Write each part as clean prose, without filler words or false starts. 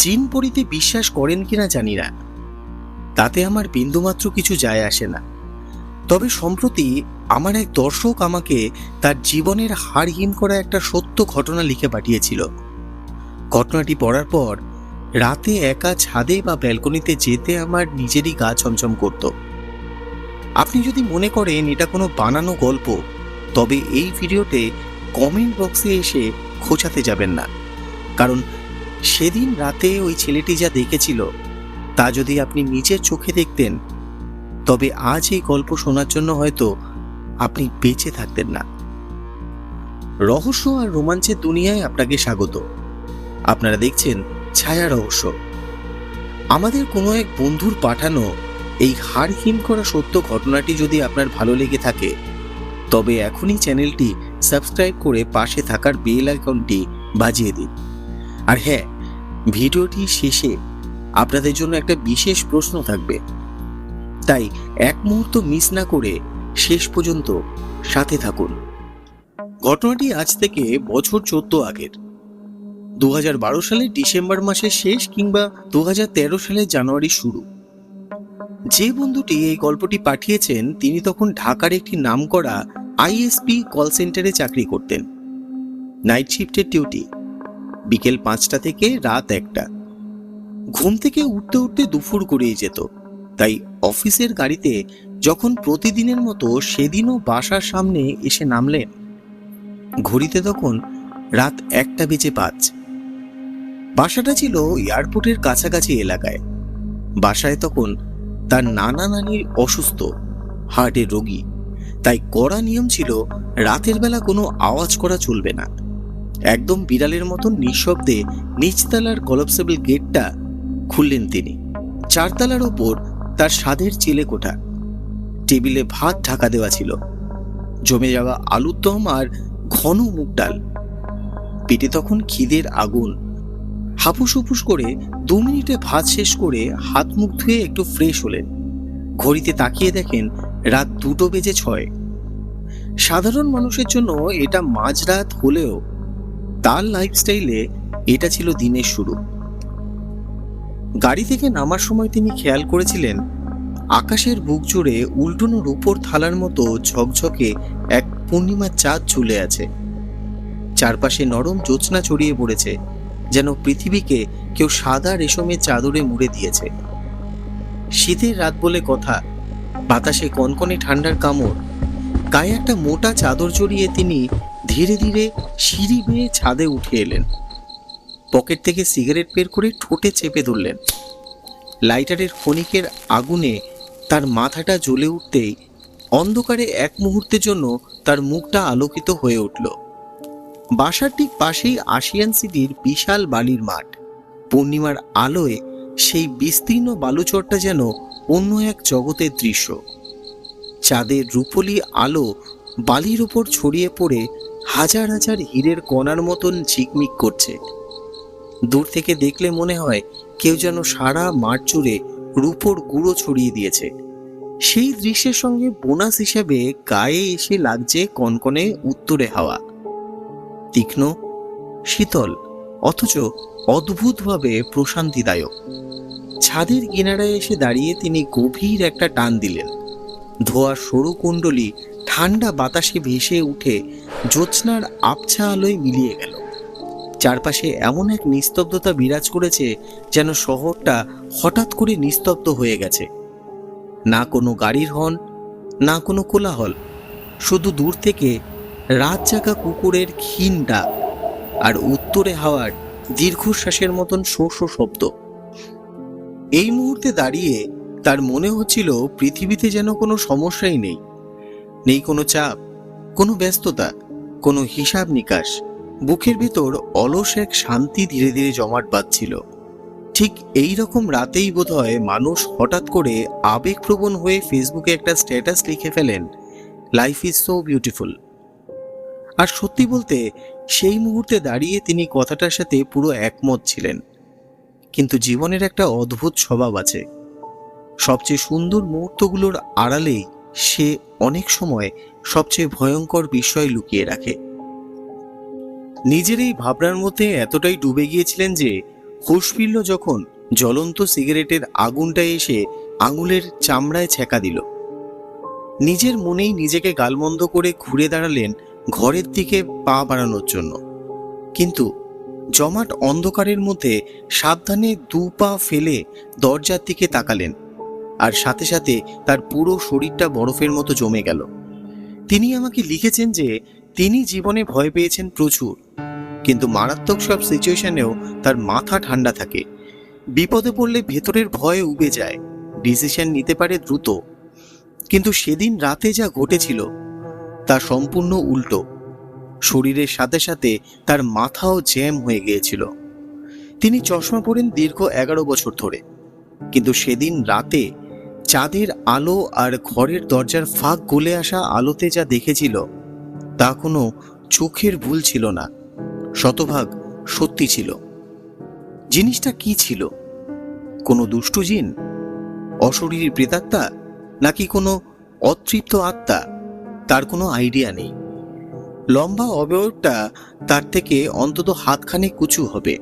জিন পরিতে বিশ্বাস করেন কিনা জানি না, তাতে আমার বিন্দুমাত্র কিছু যায় আসে না। তবে সম্প্রতি আমার এক দর্শক আমাকে তার জীবনের হাড় হিম করা একটা সত্য ঘটনা লিখে পাঠিয়েছিল। ঘটনাটি পড়ার পর রাতে একা ছাদে বা ব্যালকনিতে যেতে আমার নিজেরই গা ছমছম করত। আপনি যদি মনে করেন এটা কোনো বানানো গল্প, তবে এই ভিডিওতে কমেন্ট বক্সে এসে খোঁচাতে যাবেন না, কারণ সেদিন রাতে ওই ছেলেটি যা দেখেছিল তা যদি আপনি নিজের চোখে দেখতেন, তবে আজ এই গল্প শোনার জন্য হয়তো আপনি বেঁচে থাকতেন না। রহস্য আর রোমাঞ্চের দুনিয়ায় আপনাকে স্বাগত। আপনারা দেখছেন ছায়া রহস্য। আমাদের কোনো এক বন্ধুর পাঠানো এই হাড় হিম করা সত্য ঘটনাটি যদি আপনার ভালো লেগে থাকে, তবে এখনই চ্যানেলটি সাবস্ক্রাইব করে পাশে থাকার বেল আইকনটি বাজিয়ে দিন। আর হ্যাঁ, ভিডিওটি শেষে আপনাদের জন্য একটা বিশেষ প্রশ্ন থাকবে, তাই এক মুহূর্ত মিস না করে শেষ পর্যন্ত সাথে থাকুন। ঘটনাটি আজ থেকে বছর 14 আগের, 2012 সালের ডিসেম্বর মাসের শেষ কিংবা 2013 সালের জানুয়ারি শুরু। যে বন্ধুটি এই গল্পটি পাঠিয়েছেন তিনি তখন ঢাকার একটি নামকরা আইএসপি কল সেন্টারে চাকরি করতেন। নাইট শিফটের ডিউটি, বিকেল 5টা থেকে রাত 1টা। ঘুম থেকে উঠতে উঠতে দুপুর গড়িয়ে যেত, তাই অফিসের গাড়িতে যখন প্রতিদিনের মতো সেদিনও বাসার সামনে এসে নামলেন, ঘড়িতে তখন রাত 1:05। বাসাটা ছিল এয়ারপোর্টের কাছাকাছি এলাকায়। বাসায় তখন তার নানা নানির অসুস্থ, হার্টের রোগী, তাই কড়া নিয়ম ছিল রাতের বেলা কোনো আওয়াজ করা চলবে না। একদম বিড়ালের মতন নিঃশব্দে নিচতলার কলাপসেবল গেটটা খুললেন তিনি। 4 তলার ওপর তার স্বাদের চিলে কোঠা, টেবিলে ভাত ঢাকা দেওয়া ছিল, জমে যাওয়া আলুর দম আর ঘন মুগ ডাল। পেটে তখন খিদের আগুন। হাপুস হুপুস করে 2 মিনিটে ভাত শেষ করে হাত মুখ ধুয়ে একটু ফ্রেশ হলেন। ঘড়িতে তাকিয়ে দেখেন রাত 2:06। সাধারণ মানুষের জন্য এটা মাঝরাত হলেও তার লাইফস্টাইলে এটা ছিল দিনের শুরু। গাড়ি থেকে নামার সময় তিনি খেয়াল করেছিলেন আকাশের বুক জুড়ে উল্টোনো রূপোর থালার মতো ঝকঝকে এক পূর্ণিমার চাঁদ ঝুলে আছে। চারপাশে নরম জ্যোৎস্না ছড়িয়ে পড়েছে, যেন পৃথিবীকে কেউ সাদা রেশমের চাদরে মুড়ে দিয়েছে। শীতের রাত বলে কথা, বাতাসে কনকনে ঠান্ডার কামড়। গায়ে একটা মোটা চাদর জড়িয়ে তিনি ধীরে ধীরে সিঁড়ি বেয়ে ছাদে উঠে এলেন। পকেট থেকে সিগারেট বের করে ঠোঁটে চেপে ধরলেন। লাইটারের ক্ষণিকের আগুনে তার মাথাটা জ্বলে উঠতেই অন্ধকারে এক মুহূর্তের জন্য তার মুখটা আলোকিত হয়ে উঠল। বাসার ঠিক পাশেই আশিয়ান সিটির বিশাল বালির মাঠ। পূর্ণিমার আলোয় সেই বিস্তীর্ণ বালুচরটা যেন অন্য এক জগতের দৃশ্য। চাঁদের রূপলি আলো বালির উপর ছড়িয়ে পড়ে হাজার হাজার হীরের কণার মতন ঝিকমিক করছে। দূর থেকে দেখলে মনে হয় কেউ যেন সারা মাঠ জুড়ে রূপোর গুঁড়ো ছড়িয়ে দিয়েছে। সেই দৃশ্যের সঙ্গে বোনাস হিসেবে গায়ে এসে লাগছে কনকনে উত্তরে হাওয়া, তীক্ষ্ণ, শীতল, অথচ অদ্ভুতভাবে প্রশান্তিদায়ক। ছাদের কিনারায় এসে দাঁড়িয়ে তিনি গভীর একটা টান দিলেন। ধোয়ার সরু কুণ্ডলি ঠান্ডা বাতাসে ভেসে উঠে জ্যোৎস্নার আবছা আলোয় মিলিয়ে গেল। চারপাশে এমন এক নিস্তব্ধতা বিরাজ করেছে যেন শহরটা হঠাৎ করে নিস্তব্ধ হয়ে গেছে। না কোনো গাড়ির হর্ন, না কোনো কোলাহল, শুধু দূর থেকে রাত জাগা কুকুরের ক্ষীণ ডাক আর উত্তরে হাওয়ার দীর্ঘশ্বাসের মতন শো শো শব্দ। এই মুহূর্তে দাঁড়িয়ে তার মনে হচ্ছিল পৃথিবীতে যেন কোনো সমস্যাই নেই, নেই কোনো চাপ, কোনো ব্যস্ততা, কোনো হিসাব নিকাশ। বুকের ভেতর অলস এক শান্তি ধীরে ধীরে জমাট বাঁধছিল। ঠিক এই রকম রাতেই বোধহয় মানুষ হঠাৎ করে আবেগপ্রবণ হয়ে ফেসবুকে একটা স্ট্যাটাস লিখে ফেলেন, লাইফ ইজ সো বিউটিফুল। আর সত্যি বলতে সেই মুহূর্তে দাঁড়িয়ে তিনি কথাটার সাথে পুরো একমত ছিলেন। কিন্তু জীবনের একটা অদ্ভুত স্বভাব আছে, সবচেয়ে সুন্দর মুহূর্তগুলোর আড়ালেই সে অনেক সময় সবচেয়ে ভয়ঙ্কর বিষয় লুকিয়ে রাখে। নিজের এই ভাবনার মধ্যে এতটাই ডুবে গিয়েছিলেন যে হুঁশ ফিরল যখন জ্বলন্ত সিগারেটের আগুনটা এসে আঙুলের চামড়ায় ছ্যাঁকা দিল। নিজের মনেই নিজেকে গালমন্দ করে ঘুরে দাঁড়ালেন ঘরের দিকে পা বাড়ানোর জন্য, কিন্তু জমাট অন্ধকারের মধ্যে সাবধানে 2 পা ফেলে দরজার দিকে তাকালেন, আর সাথে সাথে তার পুরো শরীরটা বরফের মতো জমে গেল। তিনি আমাকে লিখেছেন যে তিনি জীবনে ভয় পেয়েছেন প্রচুর, কিন্তু মারাত্মক সব সিচুয়েশনেও তার মাথা ঠান্ডা থাকে। বিপদে পড়লে ভেতরের ভয়ে উবে যায়, ডিসিশন নিতে পারে দ্রুত। কিন্তু সেদিন রাতে যা ঘটেছিল তা সম্পূর্ণ উল্টো। শরীরের সাথে সাথে তার মাথাও জ্যাম হয়ে গিয়েছিল। তিনি চশমা পরেন দীর্ঘ 11 বছর ধরে, কিন্তু সেদিন রাতে চাঁদের আলো আর ঘরের দরজার ফাঁক গলে আসা আলোতে যা দেখেছিল তা কোনো চোখের ভুল ছিল না, শতভাগ সত্যি ছিল। জিনিসটা কি ছিল? কোনো দুষ্টু জিন, অশরীরী প্রেতাত্মা, নাকি কোনো অতৃপ্ত আত্মা? তার কোনো আইডিয়া নেই। লম্বা অবয়বটা তার থেকে অন্তত হাতখানেক উঁচু হবে।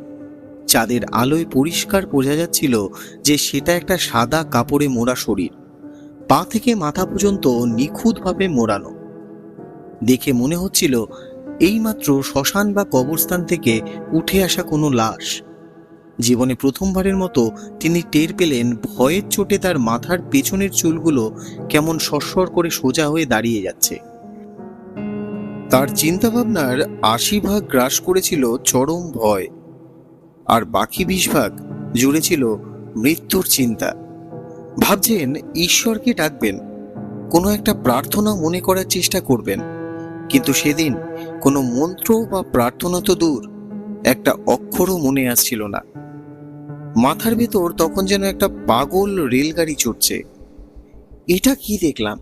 চাঁদের আলোয় পরিষ্কার বোঝা যাচ্ছিল যে সেটা একটা সাদা কাপড়ে মোড়া শরীর, পা থেকে মাথা পর্যন্ত নিখুঁতভাবে মোড়ানো। দেখে মনে হচ্ছিল এইমাত্র শ্মশান বা কবরস্থান থেকে উঠে আসা কোনো লাশ। জীবনে প্রথমবারের মতো তিনি টের পেলেন ভয়ের চোটে তার মাথার পেছনের চুলগুলো কেমন সরসর করে সোজা হয়ে দাঁড়িয়ে যাচ্ছে। তার চিন্তাভাবনার 80% গ্রাস করেছিল চরম ভয়, আর বাকি 20% জুড়ে ছিল মৃত্যুর চিন্তা। ভাবছেন ঈশ্বরকে ডাকবেন, কোনো একটা প্রার্থনা মনে করার চেষ্টা করবেন, কিন্তু সেদিন কোনো মন্ত্র বা প্রার্থনা তো দূর, একটা অক্ষরও মনে আসছিল না। মাথার ভেতর তখন যেন একটা পাগল রেলগাড়ি চড়ছে। এটা কি দেখলাম?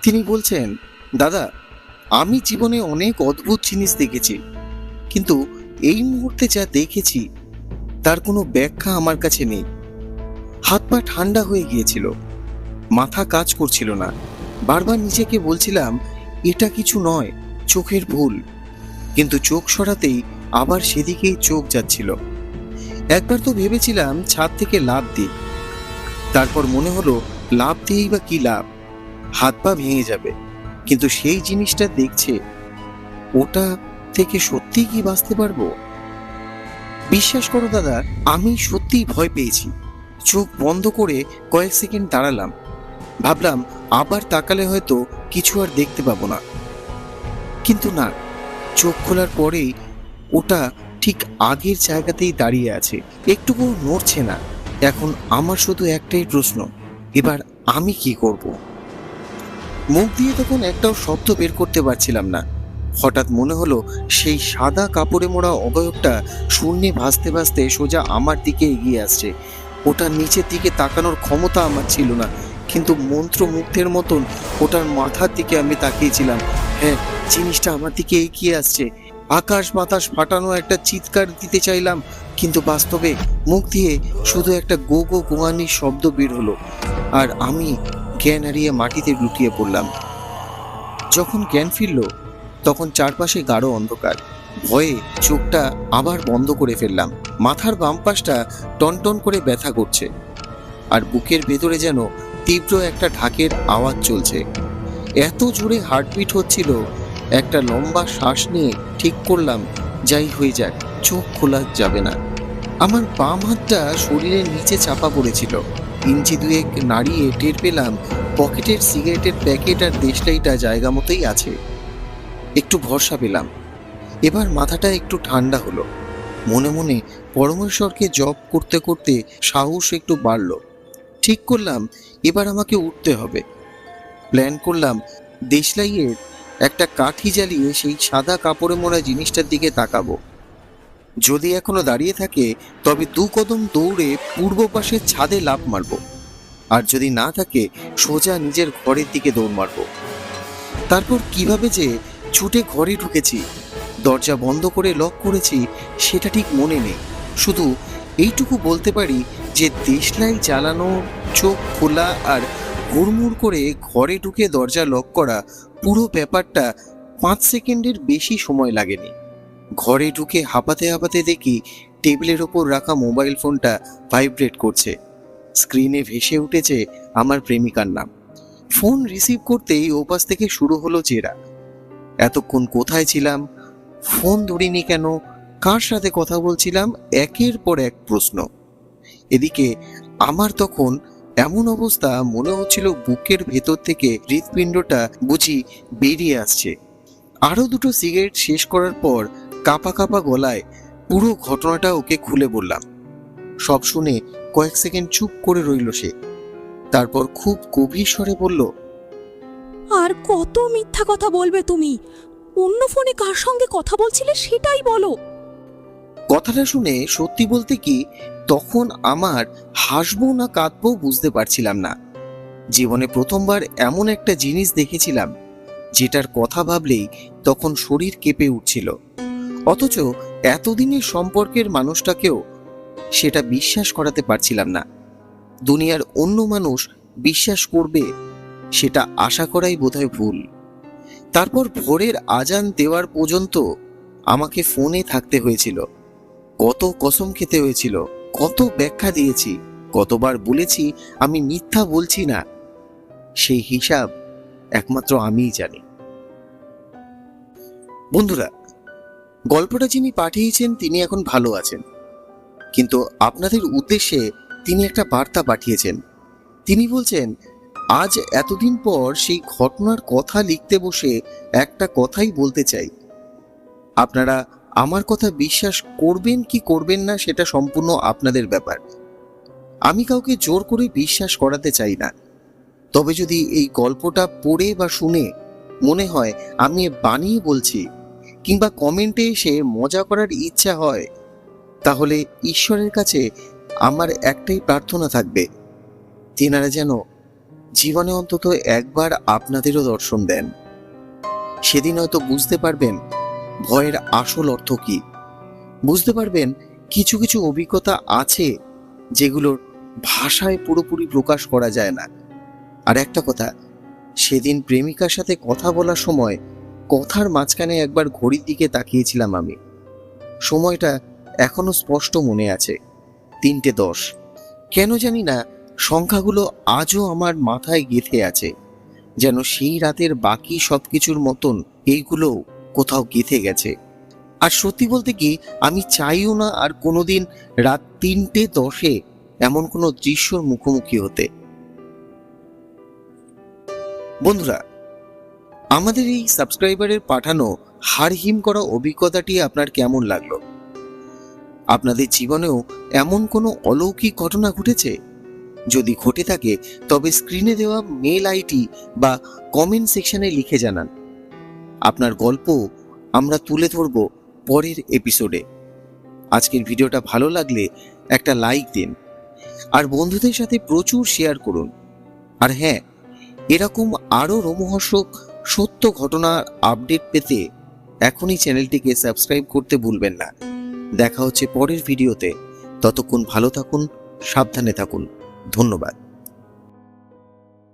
তিনি বলছেন, দাদা, আমি জীবনে অনেক অদ্ভুত জিনিস দেখেছি, কিন্তু এই মুহূর্তে যা দেখেছি তার কোনো ব্যাখ্যা আমার কাছে নেই। হাত পা ঠান্ডা হয়ে গিয়েছিল, মাথা কাজ করছিল না। বারবার নিজেকে বলছিলাম এটা কিছু নয়, চোখের ভুল, কিন্তু চোখ সরাতেই আবার সেদিকেই চোখ যাচ্ছিল। একবার তো ভেবেছিলাম ছাদ থেকে লাফ দিই, তারপর মনে হলো লাফ দিয়েই বা কি লাভ, হাত পা ভেঙে যাবে। কিন্তু সেই জিনিসটা দেখছে, ওটা থেকে সত্যি কি বাঁচতে পারবো? বিশ্বাস করো দাদা, আমি সত্যিই ভয় পেয়েছি। চোখ বন্ধ করে কয়েক সেকেন্ড দাঁড়ালাম, ভাবলাম আবার তাকালে হয়তো কিছু আর দেখতে পাবো না, কিন্তু না, চোখ খোলার পরেই ওটা ঠিক আগের জায়গাতেই দাঁড়িয়ে আছে, একটুকু নড়ছে না। এখন আমার শুধু একটাই প্রশ্ন, এবার আমি কি করব? মুখ দিয়ে তখন একটাও শব্দ বের করতে পারছিলাম না। হঠাৎ মনে হলো সেই সাদা কাপড়ে মোড়া অবয়বটা শূন্যে ভাসতে ভাসতে সোজা আমার দিকে এগিয়ে আসছে। ওটার নিচের দিকে তাকানোর ক্ষমতা আমার ছিল না, কিন্তু মন্ত্রমুগ্ধের মতন ওটার মাথার দিকে আমি তাকিয়েছিলাম। হ্যাঁ, জিনিসটা আমার দিকে এগিয়ে আসছে। আকাশ বাতাস ফাটানো একটা চিৎকার দিতে চাইলাম, কিন্তু বাস্তবে মুখ দিয়ে শুধু একটা গো গো গোয়ানির শব্দ বের হলো, আর আমি জ্ঞান হারিয়ে মাটিতে লুটিয়ে পড়লাম। যখন জ্ঞান ফিরল তখন চারপাশে গাঢ় অন্ধকার। ভয়ে চোখটা আবার বন্ধ করে ফেললাম। মাথার বাম পাশটা টনটন করে ব্যথা করছে, আর বুকের ভেতরে যেন তীব্র একটা ঢাকের আওয়াজ চলছে। এত জোরে হার্টবিট হচ্ছিল, একটা লম্বা শ্বাস নিয়ে ঠিক করলাম যাই হয়ে যাক, চোখ খোলা যাবে না। আমার বাম হাতটা শরীরের নিচে চাপা পড়েছিল। ইঞ্চি দুয়েক নাড়িয়ে টের পেলাম পকেটের সিগারেটের প্যাকেট আর দেশলাইটা জায়গা মতোই আছে। একটু ভরসা পেলাম। এবার মাথাটা একটু ঠান্ডা হলো। মনে মনে পরমেশ্বরকে জপ করতে করতে সাহস একটু বাড়ল। ঠিক করলাম এবার আমাকে উঠতে হবে। প্ল্যান করলাম দেশলাইয়ের একটা কাঠি জ্বালিয়ে সেই সাদা কাপড়ে মোড়া জিনিসটার দিকে তাকাবো। যদি এখনো দাঁড়িয়ে থাকে তবে 2 কদম দৌড়ে পূর্ব পাশের ছাদে লাফ মারব, আর যদি না থাকে সোজা নিজের ঘরের দিকে দৌড় মারব। তারপর কিভাবে যে ছুটে ঘরে ঢুকেছি, দরজা বন্ধ করে লক করেছি সেটা ঠিক মনে নেই। শুধু এইটুকু বলতে পারি যে দেশলাই জ্বালানো, চোখ খোলা আর হুড়মুড় করে ঘরে ঢুকে দরজা লক করা, পুরো ব্যাপারটা 5 সেকেন্ডের বেশি সময় লাগেনি। ঘরে ঢুকে হাঁপাতে হাঁপাতে দেখি টেবিলের ওপর রাখা মোবাইল ফোনটা ভাইব্রেট করছে। স্ক্রিনে ভেসে উঠেছে আমার প্রেমিকার নাম। ফোন রিসিভ করতেই ওপাশ থেকে শুরু হলো জেরা। এতক্ষণ কোথায় ছিলাম, ফোন ধরিনি কেন, কার সাথে কথা বলছিলাম, একের পর এক প্রশ্ন। এদিকে আমার তখন এমন অবস্থা, মনে হচ্ছিল বুকের ভেতর থেকে হৃৎপিণ্ডটা বুঝি বেরিয়ে আসছে। আরো দুটো সিগারেট শেষ করার পর কাঁপা কাঁপা গলায় পুরো ঘটনাটা ওকে খুলে বললাম। সব শুনে কয়েক সেকেন্ড চুপ করে রইল সে। তারপর খুব গভীর স্বরে বলল, আর কত মিথ্যা কথা বলবে তুমি? অন্য ফোনে কার সঙ্গে কথা বলছিলে সেটাই বলো। কথাটা শুনে সত্যি বলতে কি তখন আমার হাসবো না কাঁদবো বুঝতে পারছিলাম না। জীবনে প্রথমবার এমন একটা জিনিস দেখেছিলাম যেটার কথা ভাবলেই তখন শরীর কেঁপে উঠছিল। অথচ এতদিনের সম্পর্কের মানুষটাকেও সেটা বিশ্বাস করাতে পারছিলাম না। দুনিয়ার অন্য মানুষ বিশ্বাস করবে সেটা আশা করাই বোধহয় ভুল। তারপর ভোরের আজান দেওয়ার পর্যন্ত আমাকে ফোনে থাকতে হয়েছিল। কত কসম খেতে হয়েছিল, কত ব্যাখ্যা দিয়েছি, কতবার বলেছি আমি মিথ্যা বলছি না, সেই হিসাব একমাত্র আমিই জানি। বন্ধুরা, গল্পটা যিনি পাঠিয়েছেন তিনি এখন ভালো আছেন, কিন্তু আপনাদের উদ্দেশ্যে তিনি একটা বার্তা পাঠিয়েছেন। তিনি বলছেন, আজ এতদিন পর সেই ঘটনার কথা লিখতে বসে একটা কথাই বলতে চাই। আপনারা আমার কথা বিশ্বাস করবেন কি করবেন না সেটা সম্পূর্ণ আপনাদের ব্যাপার। আমি কাউকে জোর করে বিশ্বাস করাতে চাই না। তবে যদি এই গল্পটা পড়ে বা শুনে মনে হয় আমি বানিয়ে বলছি, কিংবা কমেন্টে এসে মজা করার ইচ্ছা হয়, তাহলে ঈশ্বরের কাছে আমার একটাই প্রার্থনা থাকবে, তেনারা যেন জীবনে অন্তত একবার আপনাদেরও দর্শন দেন। সেদিন হয়তো বুঝতে পারবেন ভয়ের আসল অর্থ কি। বুঝতে পারবেন কিছু কিছু অভিজ্ঞতা আছে যেগুলোর ভাষায় পুরোপুরি প্রকাশ করা যায় না। আর একটা কথা, সেদিন প্রেমিকার সাথে কথা বলার সময় কথার মাঝখানে একবার ঘড়ির দিকে তাকিয়েছিলাম আমি। সময়টা এখনো স্পষ্ট মনে আছে, 3:10। কেন জানি না সংখ্যাগুলো আজও আমার মাথায় গেঁথে আছে, যেন সেই রাতের বাকি সবকিছুর মতন এইগুলো কোথাও গেঁথে গেছে। আর সত্যি বলতে কি আমি চাইও না আর কোনোদিন রাত 3:10 এমন কোনো দৃশ্যর মুখোমুখি হতে। বন্ধুরা, আমাদের এই সাবস্ক্রাইবারের পাঠানো হাড়হিম করা অভিজ্ঞতাটি আপনার কেমন লাগলো? আপনাদের জীবনেও এমন কোনো অলৌকিক ঘটনা ঘটেছে? যদি ঘটে থাকে তবে স্ক্রিনে দেওয়া মেল আইডি বা কমেন্ট সেকশনে লিখে জানান। আপনার গল্প আমরা তুলে ধরব পরের এপিসোডে। আজকের ভিডিওটা ভালো লাগলে একটা লাইক দিন, আর বন্ধুদের সাথে প্রচুর শেয়ার করুন। আর হ্যাঁ, এরকম আরও রোমহর্ষক সত্য ঘটনার আপডেট পেতে এখনই চ্যানেলটিকে সাবস্ক্রাইব করতে ভুলবেন না। দেখা হচ্ছে পরের ভিডিওতে। ততক্ষণ ভালো থাকুন, সাবধানে থাকুন। ধন্যবাদ।